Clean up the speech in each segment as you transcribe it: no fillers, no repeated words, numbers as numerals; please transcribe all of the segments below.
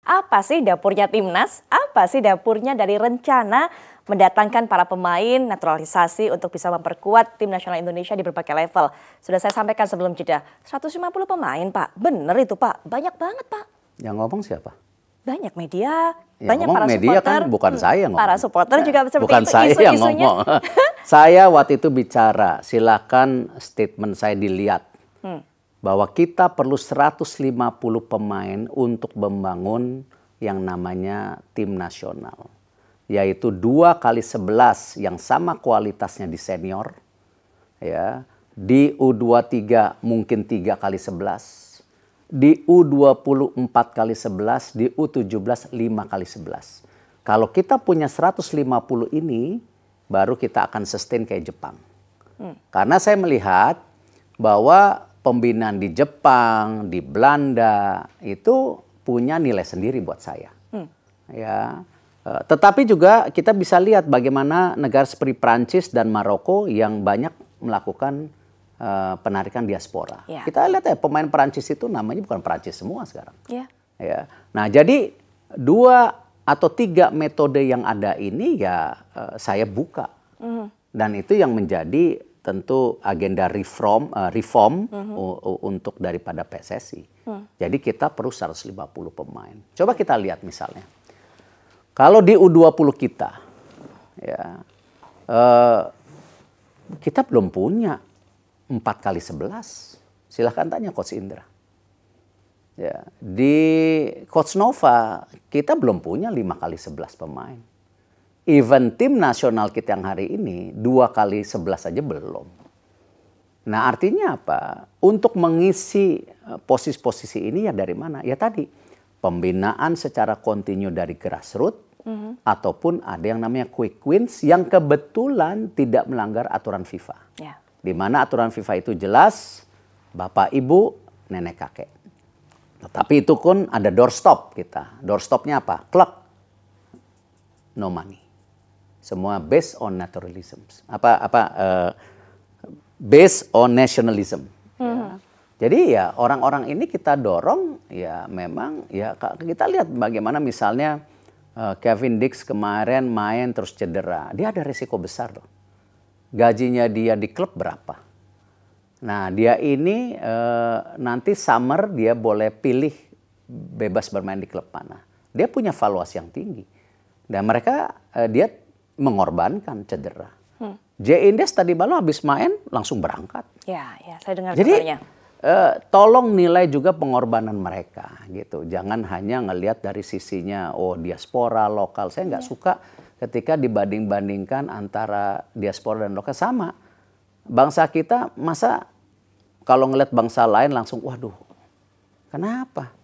Apa sih dapurnya Timnas? Apa sih dapurnya dari rencana mendatangkan para pemain naturalisasi untuk bisa memperkuat tim nasional Indonesia di berbagai level? Sudah saya sampaikan sebelum jeda, 150 pemain Pak. Bener itu Pak, banyak banget Pak. Yang ngomong siapa? Banyak media, ya, banyak para media supporter. Kan bukan saya yang ngomong. Para supporter juga seperti bukan itu. Saya yang ngomong. Saya waktu itu bicara, silakan statement saya dilihat. Bahwa kita perlu 150 pemain untuk membangun yang namanya tim nasional. Yaitu 2x11 yang sama kualitasnya di senior. Ya, di U23 mungkin 3x11. Di U20 4x11, di U17 5x11. Kalau kita punya 150 ini, baru kita akan sustain kayak Jepang. Karena saya melihat bahwa pembinaan di Jepang, di Belanda itu punya nilai sendiri buat saya. Ya, tetapi juga kita bisa lihat bagaimana negara seperti Prancis dan Maroko yang banyak melakukan penarikan diaspora. Ya. Kita lihat ya pemain Prancis itu namanya bukan Prancis semua sekarang. Ya. Ya. Nah jadi 2 atau 3 metode yang ada ini ya saya buka. Dan itu yang menjadi tentu agenda reform untuk daripada PSSI. Jadi kita perlu 150 pemain. Coba kita lihat misalnya. Kalau di U20 kita, ya, kita belum punya 4x11. Silahkan tanya Coach Indra. Ya, di Coach Nova, kita belum punya 5x11 pemain. Even tim nasional kita yang hari ini 2x11 aja belum. Nah artinya apa? Untuk mengisi posisi-posisi ini ya dari mana? Ya tadi pembinaan secara kontinu dari grassroots ataupun ada yang namanya quick wins yang kebetulan tidak melanggar aturan FIFA. Ya. Di mana aturan FIFA itu jelas bapak ibu nenek kakek. Tetapi itu pun ada doorstop kita. Doorstopnya apa? Klub no money. Semua based on naturalism. Based on nationalism. Ya. Jadi ya orang-orang ini kita dorong ya memang ya kita lihat bagaimana misalnya Kevin Dix kemarin main terus cedera. Dia ada risiko besar loh. Gajinya dia di klub berapa? Nah dia ini nanti summer dia boleh pilih bebas bermain di klub mana. Dia punya valuasi yang tinggi. Dan mereka dia mengorbankan cedera. J. Indes tadi malam habis main langsung berangkat. Ya, saya dengar kabarnya. Tolong nilai juga pengorbanan mereka gitu. Jangan hanya ngelihat dari sisinya diaspora lokal. Saya nggak suka ketika dibanding-bandingkan antara diaspora dan lokal sama. Bangsa kita masa kalau ngelihat bangsa lain langsung waduh. Kenapa?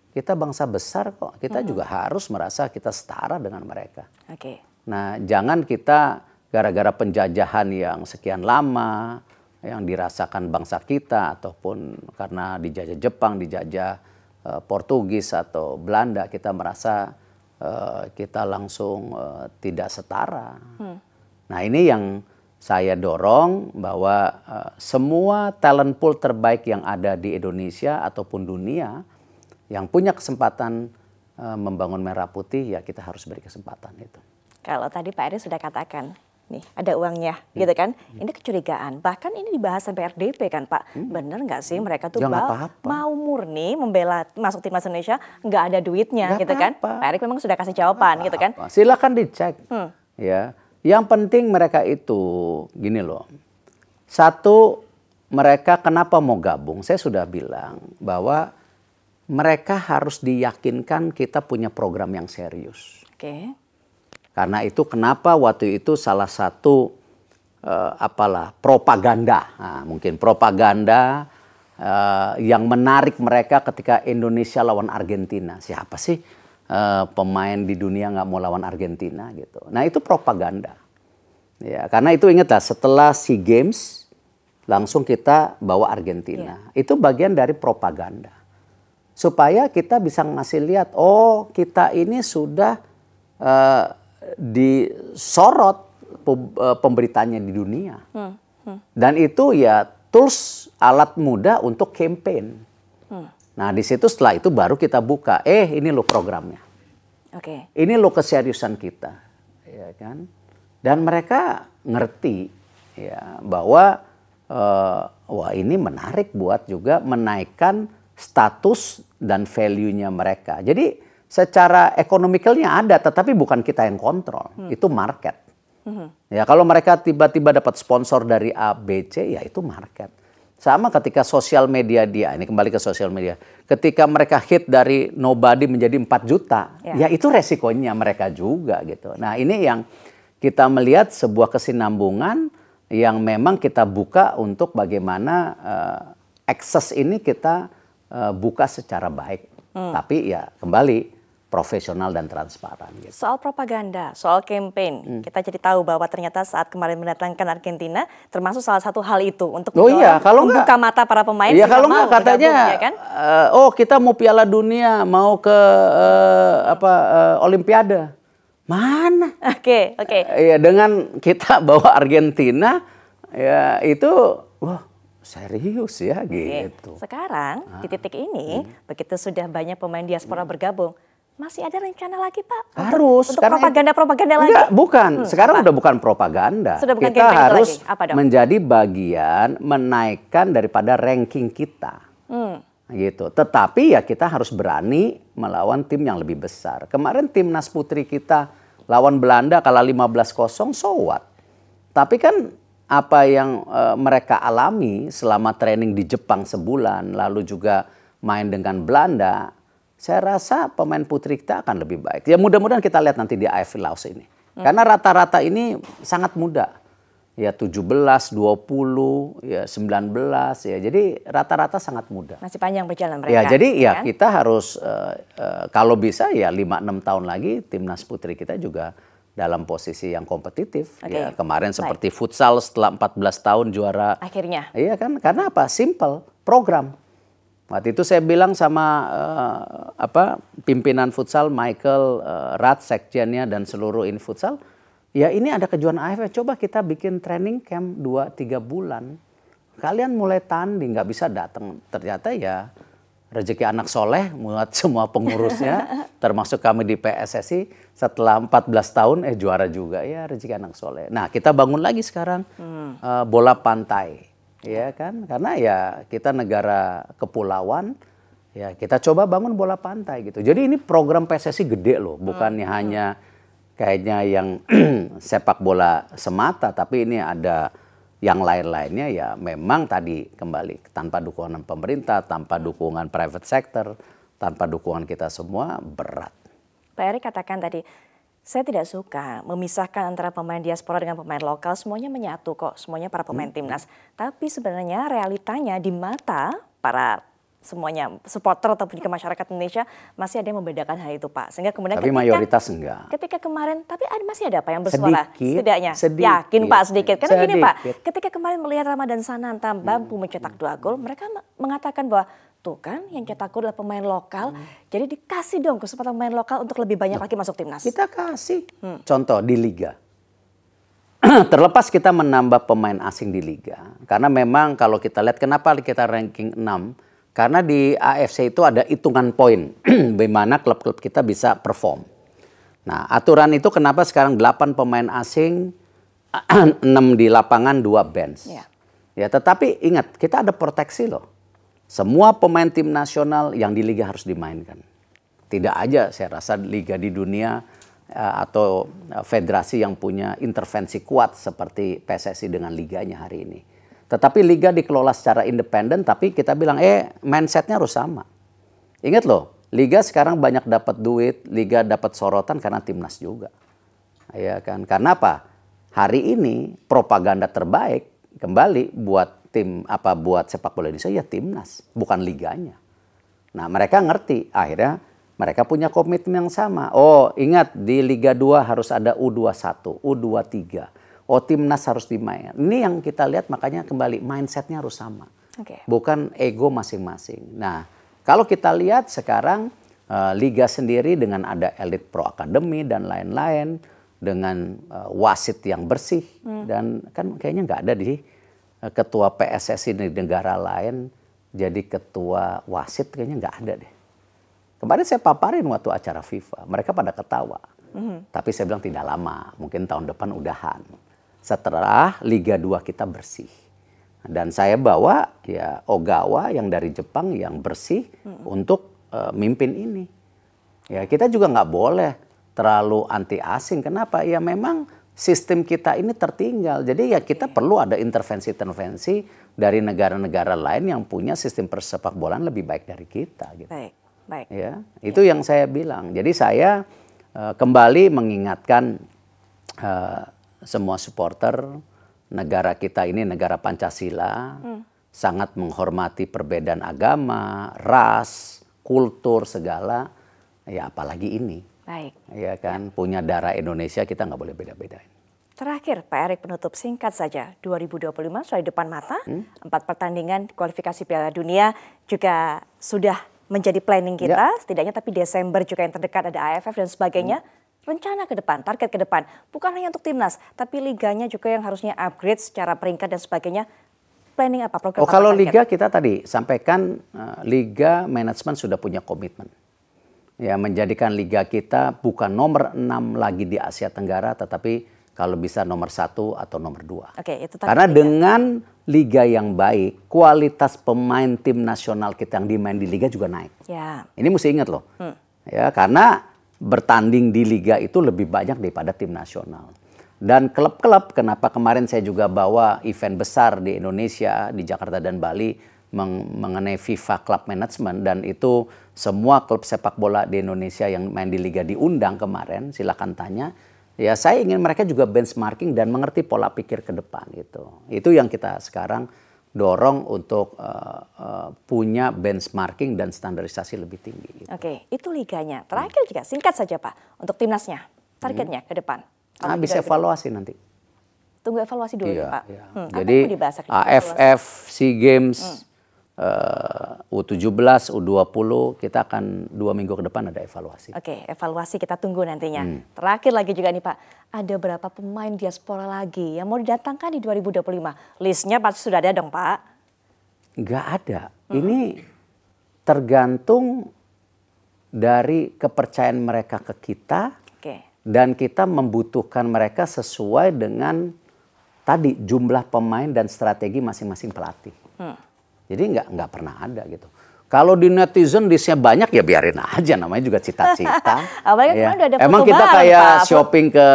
Kita bangsa besar kok. Kita juga harus merasa kita setara dengan mereka. Nah, jangan kita gara-gara penjajahan yang sekian lama, yang dirasakan bangsa kita, ataupun karena dijajah Jepang, dijajah Portugis atau Belanda, kita merasa kita langsung tidak setara. Nah, ini yang saya dorong bahwa semua talent pool terbaik yang ada di Indonesia ataupun dunia, yang punya kesempatan membangun Merah Putih, ya kita harus beri kesempatan itu. Kalau tadi Pak Eri sudah katakan, nih ada uangnya gitu kan, ini kecurigaan. Bahkan ini dibahas sampai RDP kan Pak, bener nggak sih mereka tuh mau murni membela masuk timnas Indonesia, nggak ada duitnya gitu kan. Pak Eri memang sudah kasih jawaban gitu kan. Silakan dicek. Ya, yang penting mereka itu gini loh. Satu, mereka kenapa mau gabung? Saya sudah bilang bahwa mereka harus diyakinkan kita punya program yang serius. Karena itu kenapa waktu itu salah satu propaganda, mungkin propaganda yang menarik mereka ketika Indonesia lawan Argentina. Siapa sih pemain di dunia nggak mau lawan Argentina gitu. Nah itu propaganda. Ya, karena itu ingatlah setelah SEA Games langsung kita bawa Argentina. Itu bagian dari propaganda. Supaya kita bisa ngasih lihat, kita ini sudah disorot pemberitaannya di dunia. Dan itu ya tools alat mudah untuk campaign. Nah di situ setelah itu baru kita buka, ini lo programnya. Ini lo keseriusan kita, ya kan? Dan mereka ngerti ya bahwa wah ini menarik buat juga menaikkan status dan value-nya mereka. Jadi secara ekonomikalnya ada, tetapi bukan kita yang kontrol, itu market. Ya kalau mereka tiba-tiba dapat sponsor dari A, B, C, ya itu market. Sama ketika sosial media ini kembali ke sosial media. Ketika mereka hit dari nobody menjadi 4 juta, ya itu resikonya mereka juga gitu. Nah ini yang kita melihat sebuah kesinambungan yang memang kita buka untuk bagaimana akses ini kita buka secara baik. Tapi ya kembali profesional dan transparan. Gitu. Soal propaganda, soal campaign, kita jadi tahu bahwa ternyata saat kemarin mendatangkan Argentina, termasuk salah satu hal itu untuk membuka mata para pemain. Iya kalau nggak katanya, ya kan? Kita mau Piala Dunia, mau ke Olimpiade. Mana? Oke. Ya dengan kita bawa Argentina, ya itu, wah serius ya gitu. Sekarang di titik ini, begitu sudah banyak pemain diaspora bergabung. Masih ada rencana lagi Pak? Harus. Untuk propaganda lagi? Enggak, bukan. Sekarang udah bukan propaganda. Sudah bukan kita harus Apa dong? menjadi bagian menaikkan daripada ranking kita. Gitu. Tetapi ya kita harus berani melawan tim yang lebih besar. Kemarin timnas putri kita lawan Belanda kalah 15-0, so what? Tapi kan apa yang mereka alami selama training di Jepang sebulan, lalu juga main dengan Belanda, saya rasa pemain putri kita akan lebih baik. Ya mudah-mudahan kita lihat nanti di AFC Laos ini. Karena rata-rata ini sangat muda. Ya 17, 20, ya 19, ya jadi rata-rata sangat muda. Masih panjang berjalan mereka. Ya jadi ya kan? Kita harus kalau bisa ya 5-6 tahun lagi timnas putri kita juga dalam posisi yang kompetitif. Ya, kemarin seperti futsal setelah 14 tahun juara. Akhirnya. Iya kan? Karena apa? Simple, program. Waktu itu saya bilang sama pimpinan futsal Michael Rat, sekjennya dan seluruh ini futsal, ya ini ada kejuaraan AFF, coba kita bikin training camp 2-3 bulan. Kalian mulai tanding, nggak bisa datang. Ternyata ya rezeki anak soleh buat semua pengurusnya, termasuk kami di PSSI, setelah 14 tahun juara juga, ya rezeki anak soleh. Nah kita bangun lagi sekarang bola pantai. Ya kan, karena ya kita negara kepulauan, ya kita coba bangun bola pantai gitu. Jadi ini program PSSI gede loh, bukannya hanya kayaknya yang sepak bola semata, tapi ini ada yang lain-lainnya ya memang tadi kembali tanpa dukungan pemerintah, tanpa dukungan private sector, tanpa dukungan kita semua berat. Pak Erik katakan tadi, saya tidak suka memisahkan antara pemain diaspora dengan pemain lokal, semuanya menyatu kok, semuanya para pemain timnas. Tapi sebenarnya realitanya di mata para semuanya supporter ataupun juga masyarakat Indonesia masih ada yang membedakan hal itu Pak. Sehingga kemudian tapi mayoritas enggak. Ketika kemarin, tapi masih ada Pak yang bersuara setidaknya. Sedikit. Yakin Pak sedikit. Karena gini Pak, ketika kemarin melihat Ramadan Sananta mampu mencetak 2 gol, mereka mengatakan bahwa tuh kan yang cetak gol adalah pemain lokal, jadi dikasih dong kesempatan pemain lokal untuk lebih banyak lagi masuk timnas. Kita kasih. Contoh di Liga. Terlepas kita menambah pemain asing di Liga. Karena memang kalau kita lihat kenapa kita ranking 6, karena di AFC itu ada hitungan poin bagaimana klub-klub kita bisa perform. Nah aturan itu kenapa sekarang 8 pemain asing, 6 di lapangan, 2 bench. Ya tetapi ingat kita ada proteksi loh. Semua pemain tim nasional yang di Liga harus dimainkan. Tidak aja saya rasa Liga di dunia atau federasi yang punya intervensi kuat seperti PSSI dengan liganya hari ini. Tetapi Liga dikelola secara independen, tapi kita bilang mindsetnya harus sama. Ingat loh, Liga sekarang banyak dapat duit, Liga dapat sorotan karena timnas juga. Ya kan? Karena apa? Hari ini propaganda terbaik kembali buat buat sepak bola Indonesia ya timnas, bukan liganya. Nah mereka ngerti, akhirnya mereka punya komitmen yang sama. Oh ingat di Liga 2 harus ada U21, U23. Oh timnas harus dimainkan. Ini yang kita lihat makanya kembali mindsetnya harus sama. Bukan ego masing-masing. Nah kalau kita lihat sekarang Liga sendiri dengan ada Elite Pro Academy dan lain-lain. Dengan wasit yang bersih. Dan kan kayaknya nggak ada di ketua PSSI di negara lain jadi ketua wasit kayaknya nggak ada deh. Kemarin saya paparin waktu acara FIFA, mereka pada ketawa. Tapi saya bilang tidak lama, mungkin tahun depan udahan. Setelah Liga 2 kita bersih. Dan saya bawa ya Ogawa yang dari Jepang yang bersih untuk mimpin ini. Ya kita juga nggak boleh terlalu anti asing. Kenapa? Ya memang sistem kita ini tertinggal. Jadi ya kita perlu ada intervensi-intervensi dari negara-negara lain yang punya sistem persepak bolaan lebih baik dari kita. Gitu. Baik. Ya itu yang saya bilang. Jadi saya kembali mengingatkan semua supporter. Negara kita ini negara Pancasila, sangat menghormati perbedaan agama, ras, kultur, segala. Ya apalagi ini. Baik. Ya kan, punya darah Indonesia kita nggak boleh beda-bedain. Terakhir Pak Erik, penutup singkat saja. 2025 sudah di depan mata, 4 pertandingan kualifikasi Piala Dunia juga sudah menjadi planning kita. Setidaknya tapi Desember juga yang terdekat ada AFF dan sebagainya. Rencana ke depan, target ke depan, bukan hanya untuk timnas, tapi liganya juga yang harusnya upgrade secara peringkat dan sebagainya. Planning apa? Program kalau apa, liga kita tadi sampaikan, liga manajemen sudah punya komitmen. Ya menjadikan liga kita bukan nomor 6 lagi di Asia Tenggara, tetapi kalau bisa nomor 1 atau nomor 2. Oke, itu karena liga. Dengan liga yang baik, kualitas pemain tim nasional kita yang dimain di liga juga naik. Ya. Ini mesti ingat loh. Ya karena bertanding di liga itu lebih banyak daripada tim nasional. Dan klub-klub, kenapa kemarin saya juga bawa event besar di Indonesia, di Jakarta dan Bali mengenai FIFA Club Management, dan itu semua klub sepak bola di Indonesia yang main di liga diundang kemarin, silakan tanya. Ya saya ingin mereka juga benchmarking dan mengerti pola pikir ke depan gitu. Itu yang kita sekarang dorong untuk punya benchmarking dan standarisasi lebih tinggi. Gitu. Oke, itu liganya. Terakhir juga singkat saja Pak, untuk timnasnya, targetnya ke depan. Bisa evaluasi nanti. Tunggu evaluasi dulu ya Pak. Iya. Jadi AFF, SEA Games, U17, U20, kita akan 2 minggu ke depan ada evaluasi. Oke, evaluasi kita tunggu nantinya. Terakhir lagi juga nih Pak, ada berapa pemain diaspora lagi yang mau didatangkan di 2025? Listnya pasti sudah ada dong Pak? Nggak ada. Ini tergantung dari kepercayaan mereka ke kita. Dan kita membutuhkan mereka sesuai dengan tadi jumlah pemain dan strategi masing-masing pelatih. Jadi nggak pernah ada gitu. Kalau di netizen listnya banyak ya biarin aja, namanya juga cita-cita. Ya. Emang kita kayak shopping ke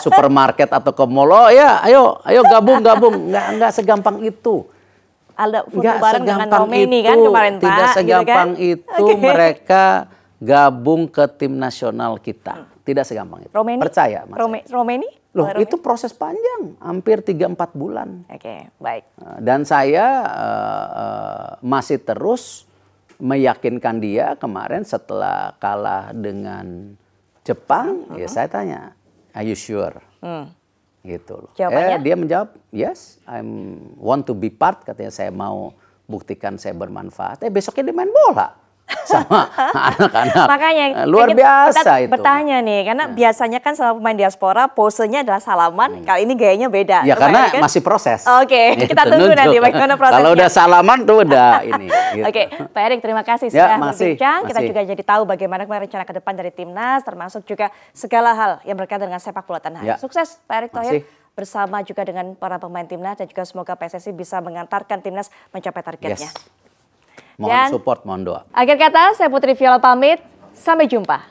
supermarket atau ke mall, oh ya ayo gabung, nggak segampang itu. Ada foto bareng dengan Romeni kan kemarin Pak. Tidak segampang gitu kan? itu mereka gabung ke tim nasional kita. Tidak segampang itu. Romeni? Percaya Mas. Romeni? Loh itu proses panjang, hampir 3-4 bulan. Oke, baik. Dan saya masih terus meyakinkan dia kemarin setelah kalah dengan Jepang. Ya saya tanya, are you sure? Gitu loh. Dia menjawab, yes, I want to be part. Katanya saya mau buktikan saya bermanfaat. Besoknya dia main bola sama anak-anak. Makanya luar biasa itu. Bertanya nih, karena biasanya kan sama pemain diaspora posenya adalah salaman, kali ini gayanya beda. Ya karena masih proses. Oke, kita tunggu nanti bagaimana prosesnya. Kalau udah salaman tuh udah ini. Gitu. Oke, Pak Erik terima kasih sudah berbincang. Kita juga jadi tahu bagaimana rencana ke depan dari timnas, termasuk juga segala hal yang berkaitan dengan sepak bola tanah air. Sukses Pak Erick Thohir bersama juga dengan para pemain timnas, dan juga semoga PSSI bisa mengantarkan timnas mencapai targetnya. Mohon support, mohon doa. Akhir kata, saya Putri Viola pamit. Sampai jumpa.